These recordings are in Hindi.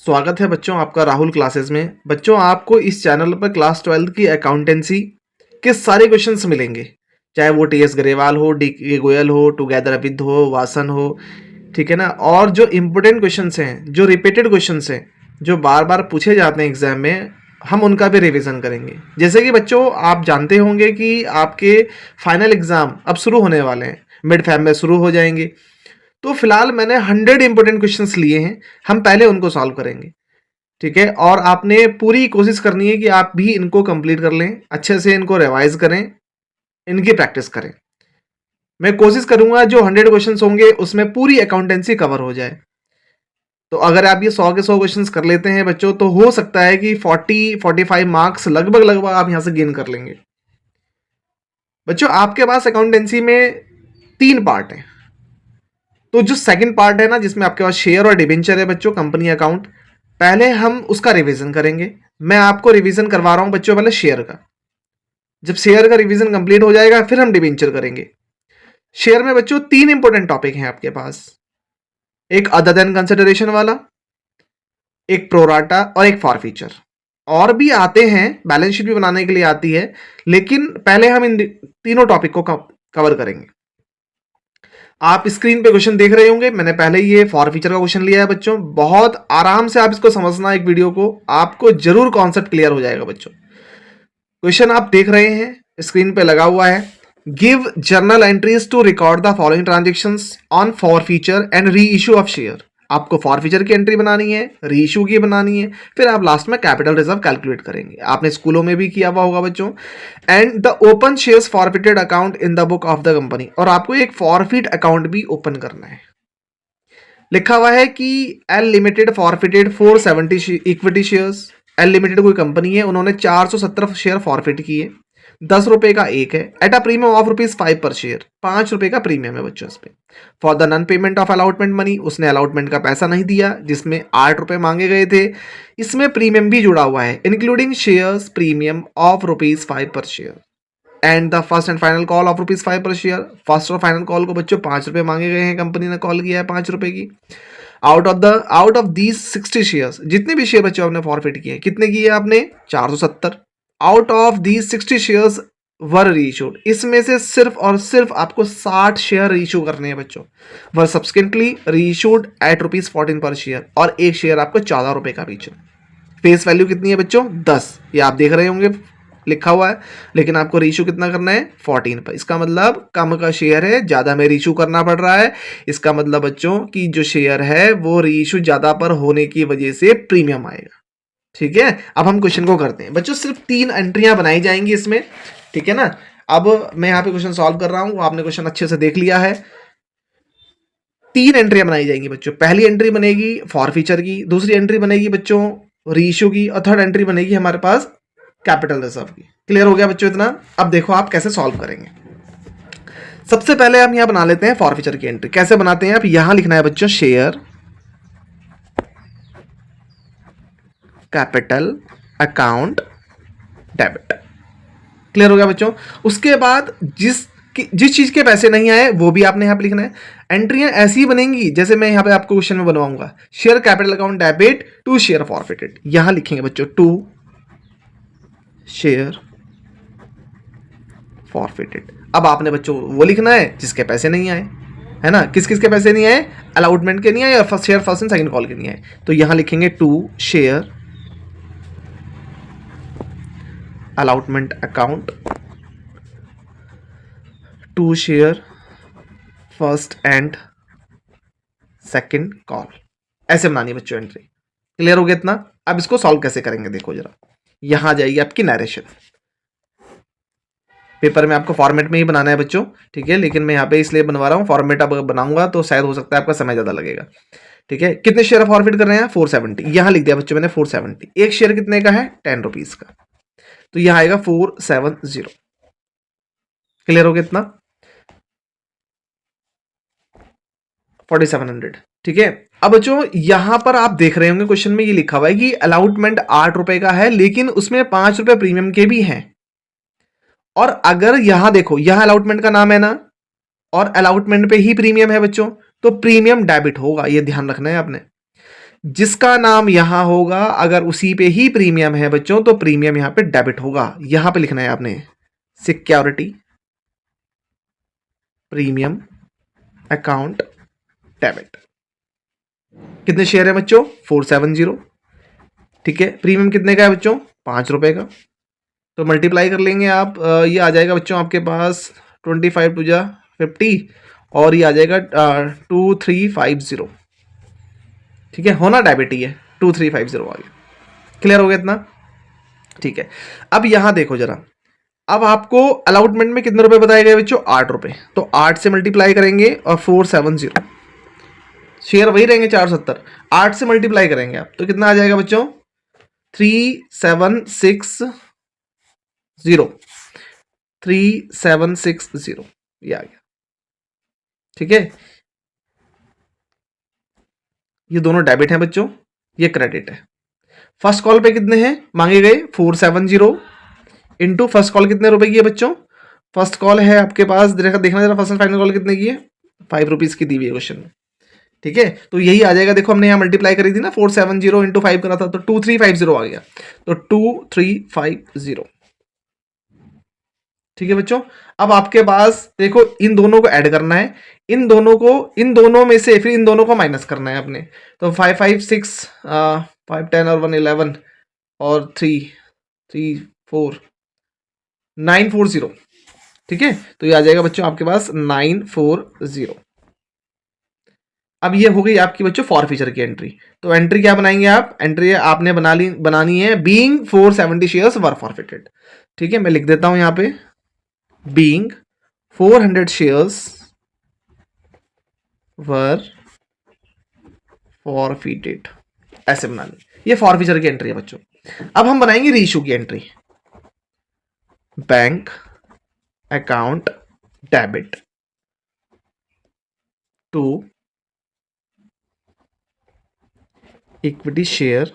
स्वागत है बच्चों आपका राहुल क्लासेस में। बच्चों आपको इस चैनल पर क्लास 12 की अकाउंटेंसी के सारे क्वेश्चंस मिलेंगे, चाहे वो टीएस गरेवाल हो, डी के गोयल हो, टुगेदर अविद हो, वासन हो, ठीक है ना। और जो इम्पोर्टेंट क्वेश्चंस हैं, जो रिपीटेड क्वेश्चंस हैं, जो बार बार पूछे जाते हैं एग्जाम में, हम उनका भी रिवीजन करेंगे। जैसे कि बच्चों आप जानते होंगे कि आपके फाइनल एग्जाम अब शुरू होने वाले हैं, मिड फैब में शुरू हो जाएंगे। तो फिलहाल मैंने 100 इंपॉर्टेंट क्वेश्चंस लिए हैं, हम पहले उनको सॉल्व करेंगे, ठीक है। और आपने पूरी कोशिश करनी है कि आप भी इनको कंप्लीट कर लें, अच्छे से इनको रिवाइज करें, इनकी प्रैक्टिस करें। मैं कोशिश करूंगा जो 100 क्वेश्चंस होंगे उसमें पूरी अकाउंटेंसी कवर हो जाए। तो अगर आप ये 100 के 100 क्वेश्चंस कर लेते हैं बच्चों, तो हो सकता है कि 40-45 मार्क्स लगभग आप यहां से गेन कर लेंगे। बच्चों आपके पास अकाउंटेंसी में 3 पार्ट है। तो जो सेकंड पार्ट है ना, जिसमें आपके पास शेयर और डिबेंचर है बच्चों, कंपनी अकाउंट, पहले हम उसका रिवीजन करेंगे। मैं आपको रिवीजन करवा रहा हूं बच्चों पहले शेयर का। जब शेयर का रिवीजन कंप्लीट हो जाएगा फिर हम डिबेंचर करेंगे। शेयर में बच्चों 3 इंपॉर्टेंट टॉपिक हैं आपके पास, एक अदर देन कंसिडरेशन वाला, एक प्रोराटा और एक फॉरफीचर। और भी आते हैं, बैलेंस शीट भी बनाने के लिए आती है, लेकिन पहले हम इन तीनों टॉपिक को कवर करेंगे। आप स्क्रीन पे क्वेश्चन देख रहे होंगे, मैंने पहले ही ये फॉरफीचर का क्वेश्चन लिया है बच्चों। बहुत आराम से आप इसको समझना, एक वीडियो को, आपको जरूर कॉन्सेप्ट क्लियर हो जाएगा बच्चों। क्वेश्चन आप देख रहे हैं, स्क्रीन पे लगा हुआ है। Give journal entries to record the following transactions on forfeiture and reissue of share. आपको फॉरफीचर की एंट्री बनानी है, री इशू की बनानी है, फिर आप लास्ट में कैपिटल रिजर्व कैलकुलेट करेंगे। आपने स्कूलों में भी किया हुआ होगा बच्चों। And the open shares forfeited account in the book of the company. और आपको एक फॉरफिट अकाउंट भी ओपन करना है। लिखा हुआ है कि L limited forfeited 470 equity shares. L limited कोई कंपनी है, उन्होंने 470 शेयर फॉरफिट किए, 10 रुपए का एक है, एट अ प्रीमियम ऑफ ₹5 पर शेयर। 5 रुपए का प्रीमियम है बच्चों इस पे। For the non payment of allotment money, उसने अलॉटमेंट का पैसा नहीं दिया, जिसमें 8 रुपए मांगे गए थे। इसमें प्रीमियम भी जुड़ा हुआ है, इंक्लूडिंग शेयर्स प्रीमियम ऑफ ₹5 पर share. And the first and final call of ₹5 पर शेयर। फर्स्ट और फाइनल कॉल को बच्चों 5 रुपए मांगे गए हैं, कंपनी ने कॉल किया है 5 रुपए की। आउट ऑफ दीज 60 शेयर्स, जितने भी शेयर बच्चों आपने फॉरफिट किए, कितने किए आपने? 470। Out of these 60 shares were reissued, इसमें से सिर्फ और सिर्फ आपको 60 शेयर रीइशू करने हैं बच्चों। वर सब्सिक्वेंटली रीइशूड एट ₹14 पर शेयर, और एक शेयर आपको 14 रुपए का बेचना। फेस वैल्यू कितनी है बच्चों? 10। ये आप देख रहे होंगे लिखा हुआ है, लेकिन आपको रीइशू कितना करना है? 14 पर। इसका मतलब कम का शेयर है, ज्यादा में रीइशू करना पड़ रहा है। इसका मतलब बच्चों की जो शेयर है वो रीइशू ज्यादा पर होने की वजह से प्रीमियम आएगा, ठीक है। अब हम क्वेश्चन को करते हैं बच्चों। सिर्फ 3 एंट्रियां बनाई जाएंगी इसमें, ठीक है ना। अब मैं यहाँ पे क्वेश्चन सॉल्व कर रहा हूं, आपने क्वेश्चन अच्छे से देख लिया है। 3 एंट्रियां बनाई जाएंगी बच्चों। पहली एंट्री बनेगी फॉरफीचर की, दूसरी एंट्री बनेगी बच्चों रीइशू की, और थर्ड एंट्री बनेगी हमारे पास कैपिटल रिजर्व की। क्लियर हो गया बच्चों इतना? अब देखो आप कैसे सॉल्व करेंगे। सबसे पहले हम यहां बना लेते हैं फॉरफीचर की एंट्री। कैसे बनाते हैं? आप यहां लिखना है बच्चों share capital account debit. Clear हो गया बच्चों? उसके बाद जिस चीज के पैसे नहीं आए वो भी आपने यहां पे लिखना है। एंट्रियां ऐसी बनेंगी जैसे मैं यहां पे आपको क्वेश्चन में बनवाऊंगा। Share capital account debit to share forfeited, यहां लिखेंगे बच्चों टू शेयर फॉरफिटेड। अब आपने बच्चों वो लिखना है जिसके पैसे नहीं आए, है ना। किस किस के पैसे नहीं आए? अलॉटमेंट के नहीं आए, और share first and second call के नहीं आए। तो यहां लिखेंगे to share allotment account to share first and second call. ऐसे बनानी बच्चों एंट्री। क्लियर हो गया इतना? अब इसको सॉल्व कैसे करेंगे देखो जरा। यहां जाएगी आपकी नरेशन। पेपर में आपको फॉर्मेट में ही बनाना है बच्चों, ठीक है, लेकिन मैं यहाँ पे इसलिए बनवा रहा हूँ। फॉर्मेट अब बनाऊंगा तो शायद हो सकता है आपका समय ज्यादा लगेगा, ठीक है। कितने शेयर फॉरफिट कर रहे हैं? 470। यहां लिख दिया बच्चों मैंने 470। एक शेयर कितने का है? 10 रुपीज का, तो यहां आएगा 470। क्लियर हो गया इतना? 4700, ठीक है। अब बच्चों यहां पर आप देख रहे होंगे क्वेश्चन में ये लिखा हुआ है कि अलॉटमेंट 8 रुपए का है, लेकिन उसमें 5 रुपए प्रीमियम के भी हैं। और अगर यहां देखो, यहां अलॉटमेंट का नाम है ना, और अलॉटमेंट पे ही प्रीमियम है बच्चों, तो प्रीमियम डेबिट होगा, ये ध्यान रखना है आपने। जिसका नाम यहां होगा, अगर उसी पे ही प्रीमियम है बच्चों, तो प्रीमियम यहां पे डेबिट होगा। यहां पे लिखना है आपने सिक्योरिटी प्रीमियम अकाउंट डेबिट। कितने शेयर है बच्चों? 470। ठीक है, प्रीमियम कितने का है बच्चों? 5 रुपए का। तो मल्टीप्लाई कर लेंगे आप, ये आ जाएगा बच्चों आपके पास 25 टू जा 50, और ये आ जाएगा 2350। ठीक है, होना डेबिट ही है, 2350 आ गया। क्लियर हो गया इतना? ठीक है, अब यहां देखो जरा, अब आपको अलॉटमेंट में कितने रुपए बताए गए बच्चों? 8 रुपए। तो 8 से मल्टीप्लाई करेंगे और 470, शेयर वही रहेंगे 470, 8 से मल्टीप्लाई करेंगे आप तो कितना आ जाएगा बच्चों? 3760। 3760 ये आ गया। ठीक है, ये दोनों डेबिट हैं बच्चों, ये क्रेडिट है। फर्स्ट कॉल पे कितने हैं मांगे गए? 470 इंटू फर्स्ट कॉल कितने रुपए की है बच्चों? फर्स्ट कॉल है आपके पास, देखना जरा फर्स्ट एंड फाइनल कॉल कितने की है? 5 रुपीज की दी हुई है क्वेश्चन में। ठीक है, तो यही आ जाएगा। देखो हमने यहाँ मल्टीप्लाई करी थी ना, 470 इंटू 5 करा था, तो 2350 आ गया। तो 2350। ठीक है बच्चों, अब आपके पास देखो इन दोनों को ऐड करना है, इन दोनों में से फिर इन दोनों को माइनस करना है अपने। तो 556, 510 और 111 और 3 3 4 940। ठीक है, तो ये आ जाएगा बच्चों आपके पास 940। अब ये हो गई आपकी बच्चों फॉरफीचर की एंट्री। तो एंट्री क्या बनाएंगे आप? एंट्री आपने बनानी है बीइंग 470 शेयर्स वर फॉरफिटेड। ठीक है, मैं लिख देता हूं यहां पे बीइंग 400 शेयर्स वर फॉरफिटेड, ऐसे बनानी। ये फॉरफीचर की एंट्री है बच्चों। अब हम बनाएंगे रीइश्यू की entry. Bank account debit to equity share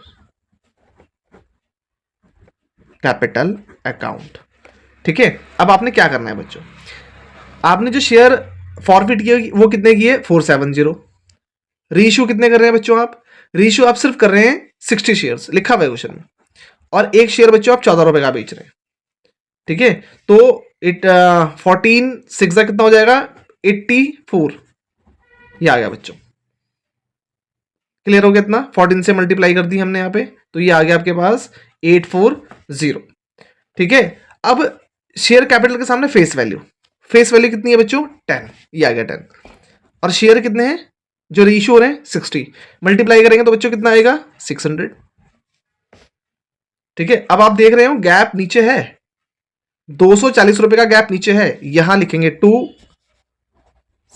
capital account. ठीक है, अब आपने क्या करना है बच्चों? आपने जो शेयर फॉरफिट किए वो कितने किए? 470। रीइश्यू कितने कर रहे हैं बच्चों आप? रीइश्यू आप सिर्फ कर रहे हैं 60 शेयर्स, लिखा हुआ है क्वेश्चन में, और एक शेयर बच्चों आप 14 रुपए का बेच रहे हैं। ठीक है, तो 14 6 कितना हो जाएगा? 84। ये आ गया बच्चों। क्लियर हो गया इतना? 14 से मल्टीप्लाई कर दी हमने यहाँ पे, तो ये आ गया आपके पास 840। ठीक है, अब शेयर कैपिटल के सामने फेस वैल्यू कितनी है बच्चों? 10। ये आ गया 10। और शेयर कितने हैं जो रीइश्यू हो रहे हैं? 60। मल्टीप्लाई करेंगे तो बच्चों कितना आएगा? 600। ठीक है, अब आप देख रहे हो गैप नीचे है, 240 रुपए का गैप नीचे है। यहां लिखेंगे टू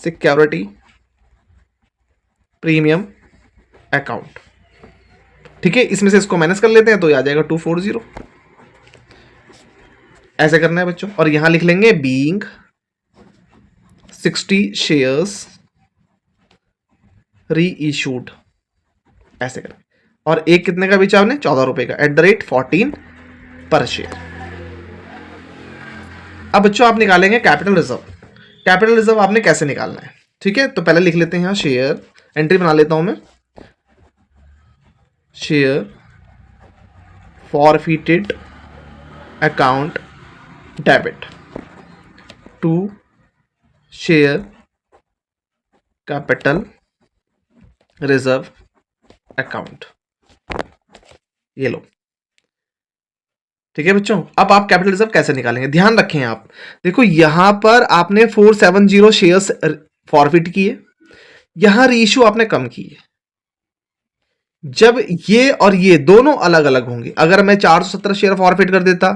सिक्योरिटी प्रीमियम अकाउंट। ठीक है, इसमें से इसको माइनस कर लेते हैं तो ये आ जाएगा 240। ऐसे करना है बच्चों, और यहां लिख लेंगे बीइंग 60 शेयर्स रीइश्यूड, ऐसे करें। और एक कितने का बेचा आपने? 14 रुपए का, @14 पर शेयर। अब बच्चों आप निकालेंगे कैपिटल रिजर्व। कैपिटल रिजर्व आपने कैसे निकालना है? ठीक है, तो पहले लिख लेते हैं यहां शेयर, एंट्री बना लेता हूं मैं, share forfeited account debit to share capital reserve account. ये लो। ठीक है बच्चों, अब आप कैपिटल रिजर्व कैसे निकालेंगे? ध्यान रखें आप, देखो यहां पर आपने 470 शेयर्स फॉरफिट किए, यहां रीइश्यू आपने कम किए। जब ये और ये दोनों अलग अलग होंगे, अगर मैं 470 शेयर फॉरफिट कर देता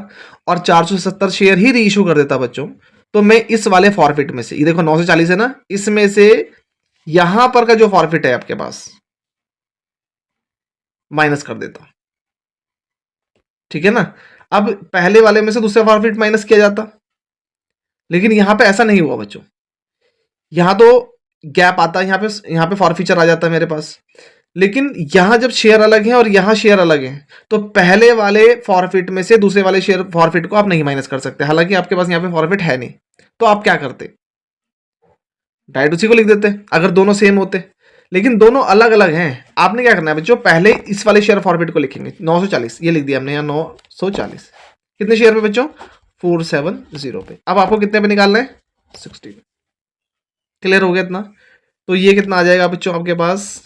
और 470 शेयर ही रीइश्यू कर देता बच्चों, तो मैं इस वाले फॉरफिट में से, ये देखो 9 से 40 है ना, इसमें से यहां पर का जो फॉरफिट है आपके पास माइनस कर देता। ठीक है ना, अब पहले वाले में से दूसरा फॉरफिट माइनस किया जाता, लेकिन यहां पे ऐसा नहीं हुआ बच्चों। यहां तो गैप आता है, यहां पे फॉरफीचर आ जाता है मेरे पास, लेकिन यहां जब शेयर अलग है और यहां शेयर अलग है, तो पहले वाले फॉरफिट में से दूसरे वाले शेयर फॉरफिट को आप नहीं माइनस कर सकते। हालांकि आपके पास यहां पे फॉरफिट है नहीं, तो आप क्या करते? डायरेक्ट उसी को लिख देते अगर दोनों सेम होते। लेकिन दोनों अलग अलग हैं। आपने क्या करना है बच्चों, पहले इस वाले शेयर फॉरफिट को लिखेंगे 940, ये लिख दिया हमने यहाँ 940। कितने शेयर पे बच्चों, 470 पे। अब आपको कितने पे निकालना है, 60 पे। क्लियर हो गया इतना। तो ये कितना आ जाएगा बच्चों आपके पास,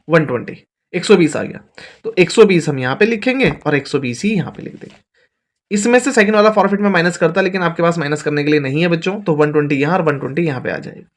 120, 120 आ गया। तो 120 हम यहाँ पे लिखेंगे और 120 ही यहाँ पे लिख देंगे। इसमें से सेकंड वाला फॉरफिट में माइनस करता, लेकिन आपके पास माइनस करने के लिए नहीं है बच्चों, तो 120 यहाँ और 120 यहाँ पे आ जाएगा।